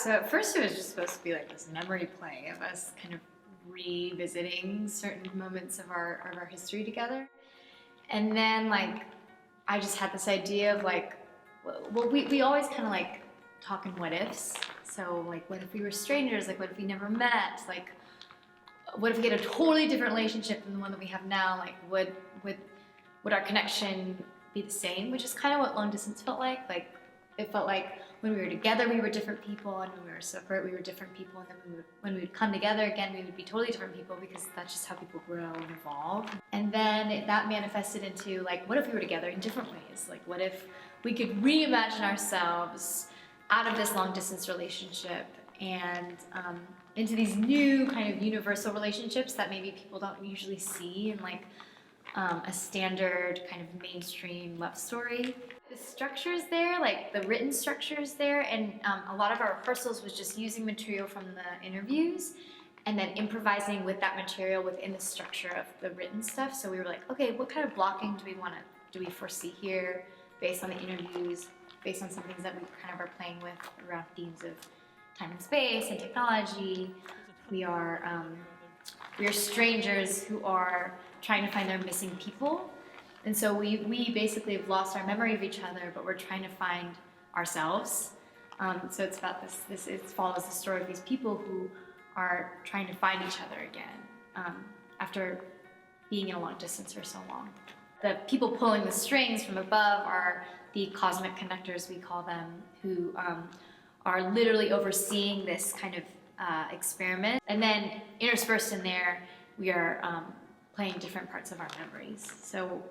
so at first it was just supposed to be like this memory play of us kind of revisiting certain moments of our history together. And then like I just had this idea of like, well, we always kind of like talk in what ifs. So like, what if we were strangers? Like, what if we never met? Like, what if we had a totally different relationship than the one that we have now? Like, would our connection be the same? Which is kind of what long distance felt like. Like, it felt like when we were together, we were different people, and when we were separate, we were different people. And then when we would come together again, we would be totally different people, because that's just how people grow and evolve. And then that manifested into like, what if we were together in different ways? Like, what if we could reimagine ourselves out of this long distance relationship and into these new kind of universal relationships that maybe people don't usually see in like a standard kind of mainstream love story. The structure's there, like the written structure's there, and a lot of our rehearsals was just using material from the interviews and then improvising with that material within the structure of the written stuff. So we were like, okay, what kind of blocking do we foresee here based on the interviews, based on some things that we kind of are playing with around themes of time and space and technology. We are strangers who are trying to find their missing people. And so we basically have lost our memory of each other, but we're trying to find ourselves. So it's about this, it follows the story of these people who are trying to find each other again after being in a long distance for so long. The people pulling the strings from above are the cosmic conductors, we call them, who are literally overseeing this kind of experiment. And then interspersed in there, we are playing different parts of our memories. So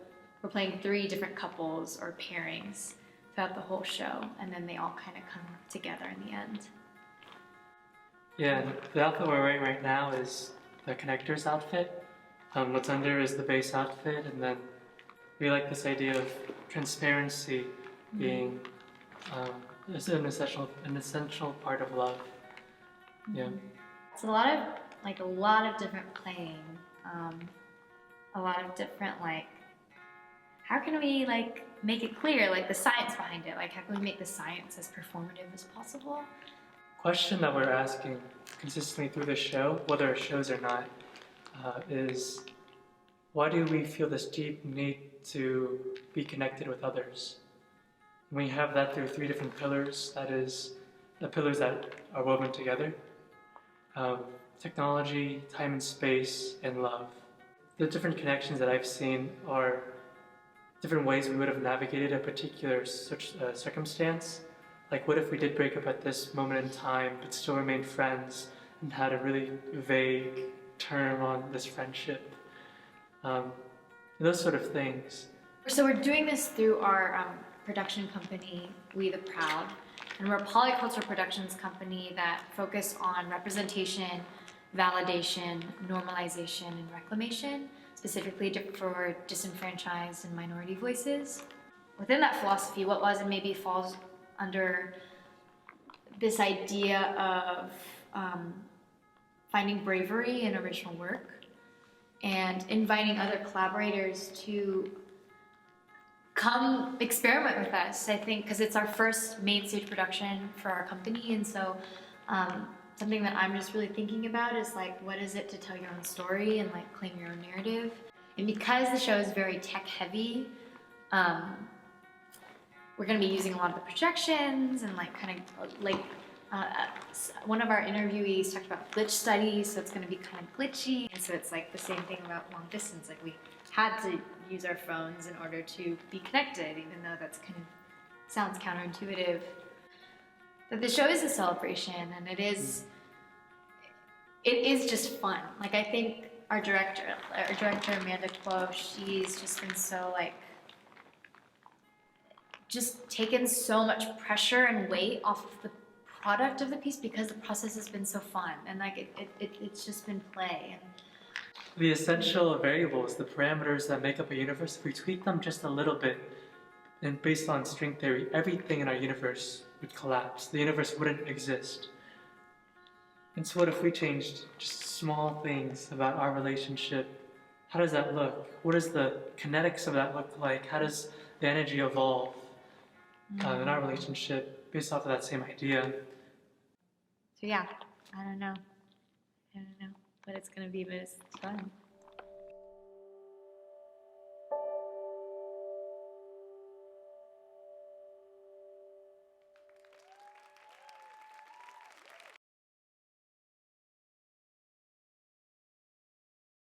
we're playing 3 different couples or pairings throughout the whole show, and then they all kind of come together in the end. Yeah, and the outfit we're wearing right now is the Connectors outfit. What's under is the base outfit, and then we like this idea of transparency being an essential part of love. Yeah. It's a lot of different playing, a lot of different like, how can we like make it clear, like the science behind it, like how can we make the science as performative as possible? Question that we're asking consistently through the show, whether it shows or not, is why do we feel this deep need to be connected with others? And we have that through 3 different pillars, that is, the pillars that are woven together. Technology, time and space, and love. The different connections that I've seen are different ways we would have navigated a particular circumstance. Like, what if we did break up at this moment in time, but still remained friends and had a really vague term on this friendship? Those sort of things. So we're doing this through our production company, We the Proud, and we're a polycultural productions company that focus on representation, validation, normalization, and reclamation, specifically for disenfranchised and minority voices. Within that philosophy, what was and maybe falls under this idea of finding bravery in original work and inviting other collaborators to come experiment with us, I think, because it's our first main stage production for our company, and so something that I'm just really thinking about is like, what is it to tell your own story and like claim your own narrative? And because the show is very tech heavy, we're going to be using a lot of the projections and like kind of like one of our interviewees talked about glitch studies, so it's going to be kind of glitchy. And so it's like the same thing about long distance, like we had to use our phones in order to be connected, even though that's kind of sounds counterintuitive. But the show is a celebration, and it is just fun. Like, I think our director Amanda Kuo, she's just been so like, just taken so much pressure and weight off of the product of the piece because the process has been so fun, and like it's just been play. The essential variables, the parameters that make up a universe, if we tweak them just a little bit, and based on string theory, everything in our universe would collapse. The universe wouldn't exist. And so what if we changed just small things about our relationship? How does that look? What does the kinetics of that look like? How does the energy evolve in our relationship based off of that same idea? So yeah, I don't know what it's gonna be, but it's fun.